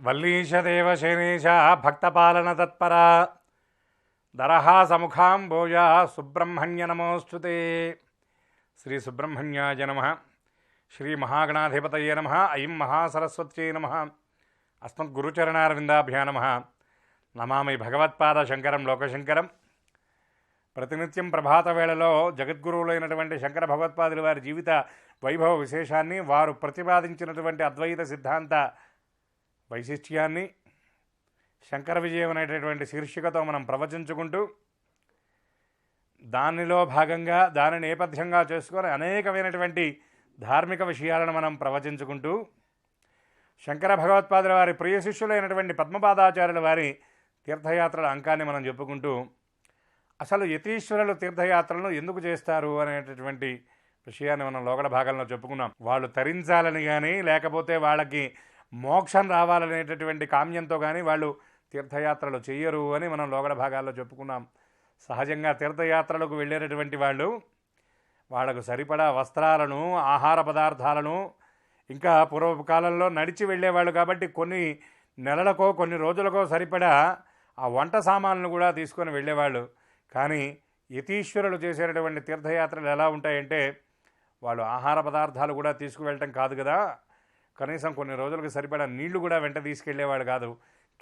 వల్లీశదేవ శైనేశ భక్తపాలన తత్పరా దరహాసముఖాంబోజ సుబ్రహ్మణ్య నమోస్తుతే. శ్రీ సుబ్రహ్మణ్యాయ నమః. శ్రీ మహాగణాధిపతయే నమః. ఐం మహాసరస్వత్యై నమః. అస్మద్గురుచరణారవిందాభ్యా నమః. నమామి భగవత్పాద శంకరం లోకశంకరం. ప్రతినిత్యం ప్రభాత వేళలో జగద్గురువులైనటువంటి శంకర భగవత్పాదుల వారి జీవిత వైభవ విశేషాన్ని, వారు ప్రతిపాదించినటువంటి అద్వైత సిద్ధాంత వైశిష్ట్యాన్ని శంకర విజయం అనేటటువంటి శీర్షికతో మనం ప్రవచించుకుంటూ, దానిలో భాగంగా దాని నేపథ్యంగా చేసుకొని అనేకమైనటువంటి ధార్మిక విషయాలను మనం ప్రవచించుకుంటూ, శంకర భగవత్పాదుల వారి ప్రియ శిష్యులైనటువంటి పద్మపాదాచార్యుల వారి తీర్థయాత్రల అంకాన్ని మనం చెప్పుకుంటూ, అసలు యతీశ్వరులు తీర్థయాత్రలను ఎందుకు చేస్తారు అనేటటువంటి విషయాన్ని మనం లోకడ భాగంలో చెప్పుకున్నాం. వాళ్ళు తరించాలని కానీ, లేకపోతే వాళ్ళకి మోక్షం రావాలనేటటువంటి కామ్యంతో కానీ వాళ్ళు తీర్థయాత్రలు చెయ్యరు అని మనం లోకడ భాగాల్లో చెప్పుకున్నాం. సహజంగా తీర్థయాత్రలకు వెళ్ళేటటువంటి వాళ్ళు వాళ్ళకు సరిపడా వస్త్రాలను, ఆహార పదార్థాలను, ఇంకా పూర్వకాలంలో నడిచి వెళ్ళేవాళ్ళు కాబట్టి కొన్ని నెలలకో కొన్ని రోజులకో సరిపడా ఆ వంట సామాన్లు కూడా తీసుకొని వెళ్ళేవాళ్ళు. కానీ యతీశ్వరులు చేసేటటువంటి తీర్థయాత్రలు ఎలా ఉంటాయంటే, వాళ్ళు ఆహార పదార్థాలు కూడా తీసుకువెళ్ళటం కాదు కదా, కనీసం కొన్ని రోజులకు సరిపడా నీళ్లు కూడా వెంట తీసుకెళ్లేవాడు కాదు.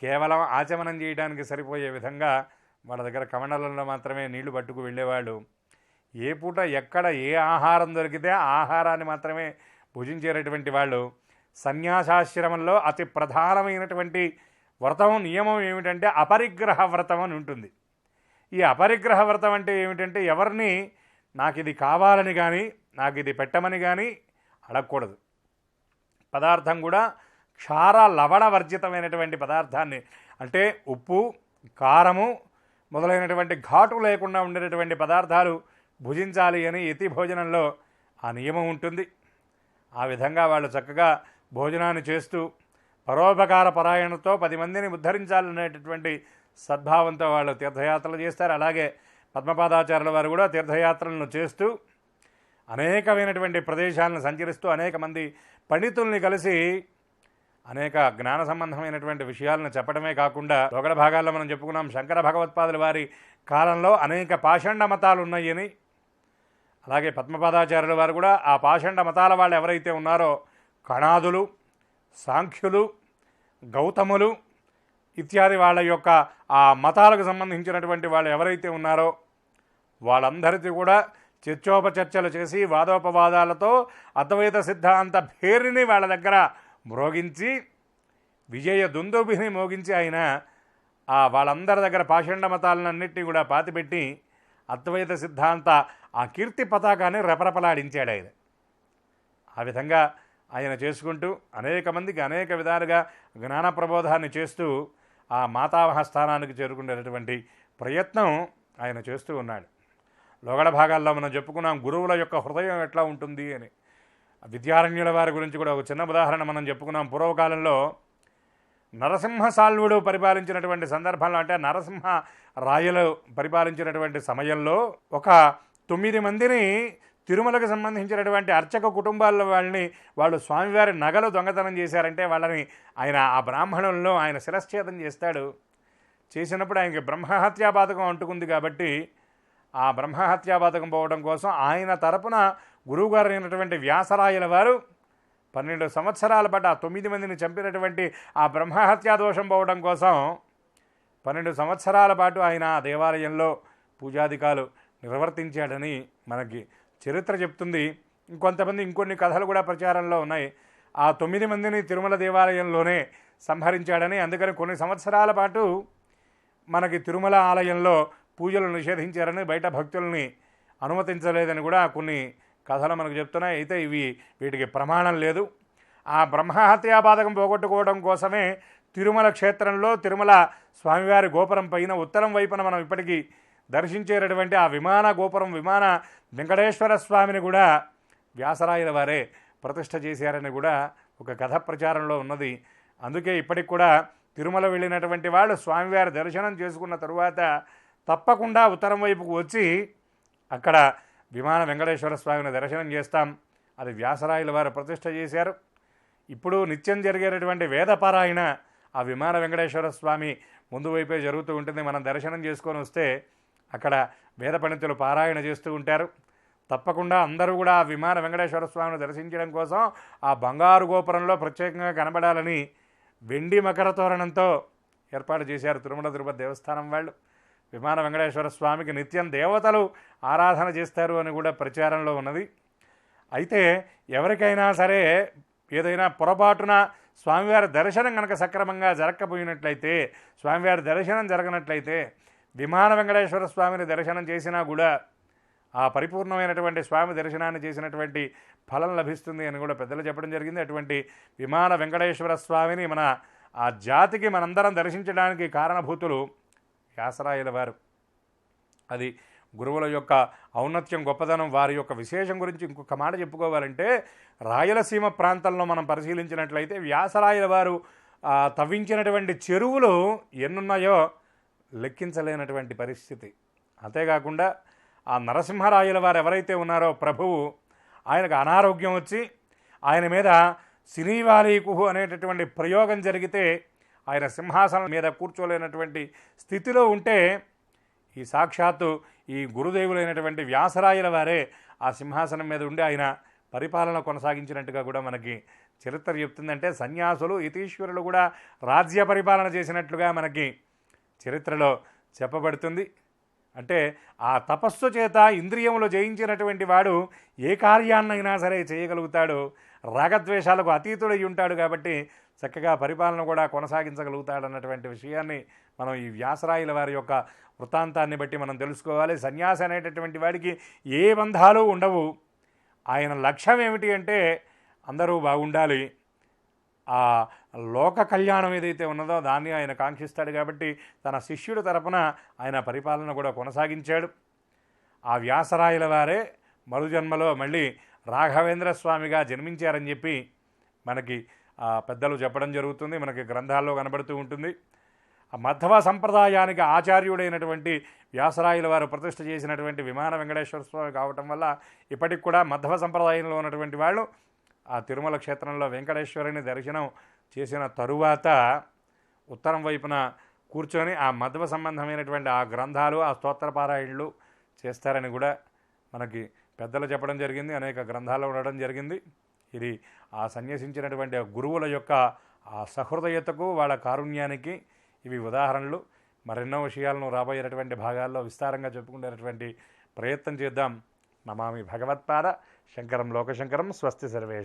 కేవలం ఆచమనం చేయడానికి సరిపోయే విధంగా వాళ్ళ దగ్గర కమండలంలో మాత్రమే నీళ్లు పట్టుకు వెళ్ళేవాళ్ళు. ఏ పూట ఎక్కడ ఏ ఆహారం దొరికితే ఆ ఆహారాన్ని మాత్రమే భుజించేటటువంటి వాళ్ళు. సన్యాసాశ్రమంలో అతి ప్రధానమైనటువంటి వ్రతం, నియమం ఏమిటంటే అపరిగ్రహ వ్రతం అని ఉంటుంది. ఈ అపరిగ్రహ వ్రతం అంటే ఏమిటంటే, ఎవరిని నాకు ఇది కావాలని కానీ, నాకు ఇది పెట్టమని కానీ అడగకూడదు. పదార్థం కూడా క్షార లవణ వర్జితమైనటువంటి పదార్థాన్ని, అంటే ఉప్పు, కారము మొదలైనటువంటి ఘాటు లేకుండా ఉండేటటువంటి పదార్థాలు భుజించాలి అని యతి భోజనంలో ఆ నియమం ఉంటుంది. ఆ విధంగా వాళ్ళు చక్కగా భోజనాన్ని చేస్తూ పరోపకార పరాయణతో 10 మందిని ఉద్ధరించాలనేటటువంటి సద్భావంతో వాళ్ళు తీర్థయాత్రలు చేస్తారు. అలాగే పద్మపాదాచార్యుల వారు కూడా తీర్థయాత్రలను చేస్తూ అనేకమైనటువంటి ప్రదేశాలను సంచరిస్తూ అనేక మంది పండితుల్ని కలిసి అనేక జ్ఞాన సంబంధమైనటువంటి విషయాలను చెప్పడమే కాకుండా, లోకడ భాగాల్లో మనం చెప్పుకున్నాం శంకర భగవత్పాదుల వారి కాలంలో అనేక పాషండ మతాలు ఉన్నాయని. అలాగే పద్మపాదాచార్యుల వారు కూడా ఆ పాషండ మతాల వాళ్ళు ఎవరైతే ఉన్నారో, కణాదులు, సాంఖ్యులు, గౌతములు ఇత్యాది వాళ్ళ యొక్క ఆ మతాలకు సంబంధించినటువంటి వాళ్ళు ఎవరైతే ఉన్నారో వాళ్ళందరికీ కూడా చర్చోపచర్చలు చేసి వాదోపవాదాలతో అద్వైత సిద్ధాంత భేరిని వాళ్ళ దగ్గర మ్రోగించి, విజయ దుందుభిని మోగించి ఆయన వాళ్ళందరి దగ్గర పాషండ మతాలన్నింటినీ కూడా పాతిపెట్టి అద్వైత సిద్ధాంత ఆ కీర్తి పతాకాన్ని రెపరెపలాడించాడు ఆయన. ఆ విధంగా ఆయన చేసుకుంటూ అనేక మందికి అనేక విధాలుగా జ్ఞాన ప్రబోధాన్ని చేస్తూ ఆ మాతామహ స్థానానికి చేరుకునేటటువంటి ప్రయత్నం ఆయన చేస్తూ ఉన్నాడు. లోగడ భాగాల్లో మనం చెప్పుకున్నాం గురువుల యొక్క హృదయం ఎట్లా ఉంటుంది అని. విద్యారణ్యుల వారి గురించి కూడా ఒక చిన్న ఉదాహరణ మనం చెప్పుకున్నాం. పూర్వకాలంలో నరసింహ సాల్వుడు పరిపాలించినటువంటి సందర్భంలో, అంటే నరసింహ రాయలు పరిపాలించినటువంటి సమయంలో ఒక 9 మందిని తిరుమలకు సంబంధించినటువంటి అర్చక కుటుంబాల వాళ్ళు స్వామివారి నగలు దొంగతనం చేశారంటే వాళ్ళని ఆయన ఆ బ్రాహ్మణుల్లో ఆయన శిరశ్ఛేదం చేస్తాడు. చేసినప్పుడు ఆయనకి బ్రహ్మహత్యాపాతకం అంటుకుంది కాబట్టి ఆ బ్రహ్మహత్యాపాతకం పోవడం కోసం ఆయన తరపున గురువుగారు అయినటువంటి వ్యాసరాయల వారు 12 సంవత్సరాల పాటు ఆ 9 మందిని చంపినటువంటి ఆ బ్రహ్మహత్యా దోషం పోవడం కోసం 12 సంవత్సరాల పాటు ఆయన ఆ దేవాలయంలో పూజాధికాలు నిర్వర్తించాడని మనకి చరిత్ర చెప్తుంది. ఇంకొంతమంది ఇంకొన్ని కథలు కూడా ప్రచారంలో ఉన్నాయి. ఆ 9 మందిని తిరుమల దేవాలయంలోనే సంహరించాడని, అందుకని కొన్ని సంవత్సరాల పాటు మనకి తిరుమల ఆలయంలో పూజలు నిషేధించారని, బయట భక్తుల్ని అనుమతించలేదని కూడా కొన్ని కథలు మనకు చెప్తున్నాయి. అయితే వీటికి ప్రమాణం లేదు. ఆ బ్రహ్మహత్యాపాతకం పోగొట్టుకోవడం కోసమే తిరుమల క్షేత్రంలో తిరుమల స్వామివారి గోపురం పైన ఉత్తరం వైపున మనం ఇప్పటికీ దర్శించేటటువంటి ఆ విమాన గోపురం, విమాన వెంకటేశ్వర స్వామిని కూడా వ్యాసరాయల వారే ప్రతిష్ఠ చేశారని కూడా ఒక కథ ప్రచారంలో ఉన్నది. అందుకే ఇప్పటికి కూడా తిరుమల వెళ్ళినటువంటి వాళ్ళు స్వామివారి దర్శనం చేసుకున్న తరువాత తప్పకుండా ఉత్తరం వైపుకు వచ్చి అక్కడ విమాన వెంకటేశ్వర స్వామిని దర్శనం చేస్తాం. అది వ్యాసరాయల వారు ప్రతిష్ఠ చేశారు. ఇప్పుడు నిత్యం జరిగేటటువంటి వేదపారాయణ ఆ విమాన వెంకటేశ్వర స్వామి ముందు వైపే జరుగుతూ ఉంటుంది. మనం దర్శనం చేసుకొని వస్తే అక్కడ వేద పండితులు పారాయణ చేస్తూ ఉంటారు. తప్పకుండా అందరూ కూడా ఆ విమాన వెంకటేశ్వర స్వామిని దర్శించడం కోసం ఆ బంగారు గోపురంలో ప్రత్యేకంగా కనబడాలని వెండి మకర తోరణంతో ఏర్పాటు చేశారు తిరుమల తిరుపతి దేవస్థానం వాళ్ళు. విమాన వెంకటేశ్వర స్వామికి నిత్యం దేవతలు ఆరాధన చేస్తారు అని కూడా ప్రచారంలో ఉన్నది. అయితే ఎవరికైనా సరే ఏదైనా పొరపాటున స్వామివారి దర్శనం కనుక సక్రమంగా జరగకపోయినట్లయితే, స్వామివారి దర్శనం జరగనట్లయితే విమాన వెంకటేశ్వర స్వామిని దర్శనం చేసినా కూడా ఆ పరిపూర్ణమైనటువంటి స్వామి దర్శనాన్ని చేసినటువంటి ఫలం లభిస్తుంది అని కూడా పెద్దలు చెప్పడం జరిగింది. అటువంటి విమాన వెంకటేశ్వర స్వామిని మన ఆ జాతికి మనందరం దర్శించడానికి కారణభూతులు వ్యాసరాయల వారు. అది గురువుల యొక్క ఔన్నత్యం, గొప్పదనం, వారి యొక్క విశేషం గురించి ఇంకొక మాట చెప్పుకోవాలంటే, రాయలసీమ ప్రాంతంలో మనం పరిశీలించినట్లయితే వ్యాసరాయల వారు తవ్వించినటువంటి చెరువులు ఎన్నున్నాయో లెక్కించలేనటువంటి పరిస్థితి. అంతేకాకుండా ఆ నరసింహరాయల వారు ఎవరైతే ఉన్నారో ప్రభువు, ఆయనకు అనారోగ్యం వచ్చి ఆయన మీద సినీవాలీకుహు అనేటటువంటి ప్రయోగం జరిగితే ఆయన సింహాసనం మీద కూర్చోలేనటువంటి స్థితిలో ఉంటే ఈ సాక్షాత్తు ఈ గురుదేవులైనటువంటి వ్యాసరాయల వారే ఆ సింహాసనం మీద ఉండి ఆయన పరిపాలన కొనసాగించినట్టుగా కూడా మనకి చరిత్ర చెప్తుందంటే, సన్యాసులు యతీశ్వరులు కూడా రాజ్య పరిపాలన చేసినట్లుగా మనకి చరిత్రలో చెప్పబడుతుంది. అంటే ఆ తపస్సు చేత ఇంద్రియములు జయించినటువంటి వాడు ఏ కార్యాన్నైనా సరే చేయగలుగుతాడు. రాగద్వేషాలకు అతీతుడై ఉంటాడు కాబట్టి చక్కగా పరిపాలన కూడా కొనసాగించగలుగుతాడు అన్నటువంటి విషయాన్ని మనం ఈ వ్యాసరాయల వారి యొక్క వృత్తాంతాన్ని బట్టి మనం తెలుసుకోవాలి. సన్యాసి అనేటటువంటి వాడికి ఏ బంధాలు ఉండవు. ఆయన లక్ష్యం ఏమిటి అంటే అందరూ బాగుండాలి, ఆ లోక కళ్యాణం ఏదైతే ఉన్నదో దాన్ని ఆయన కాంక్షిస్తాడు. కాబట్టి తన శిష్యుడి తరపున ఆయన పరిపాలన కూడా కొనసాగించాడు. ఆ వ్యాసరాయల వారే మరుజన్మలో మళ్ళీ రాఘవేంద్ర స్వామిగా జన్మించారని చెప్పి మనకి పెద్దలు చెప్పడం జరుగుతుంది, మనకి గ్రంథాల్లో కనబడుతూ ఉంటుంది. ఆ మధ్వ సంప్రదాయానికి ఆచార్యుడైనటువంటి వ్యాసరాయల వారు ప్రతిష్ఠ చేసినటువంటి విమాన వెంకటేశ్వర స్వామి కావటం వల్ల ఇప్పటికి కూడా మధ్వ సంప్రదాయంలో ఉన్నటువంటి వాళ్ళు ఆ తిరుమల క్షేత్రంలో వెంకటేశ్వరుని దర్శనం చేసిన తరువాత ఉత్తరం వైపున కూర్చొని ఆ మధ్వ సంబంధమైనటువంటి ఆ గ్రంథాలు, ఆ స్తోత్రపారాయణలు చేస్తారని కూడా మనకి పెద్దలు చెప్పడం జరిగింది, అనేక గ్రంథాలు ఉండడం జరిగింది. ఇది ఆ సన్యసించినటువంటి గురువుల యొక్క ఆ సహృదయతకు, వాళ్ళ కారుణ్యానికి ఇవి ఉదాహరణలు. మరెన్నో విషయాలను రాబోయేటటువంటి భాగాల్లో విస్తారంగా చెప్పుకునేటటువంటి ప్రయత్నం చేద్దాం. నమామి భగవత్పాద శంకరం లోకశంకరం. స్వస్తి సర్వేష.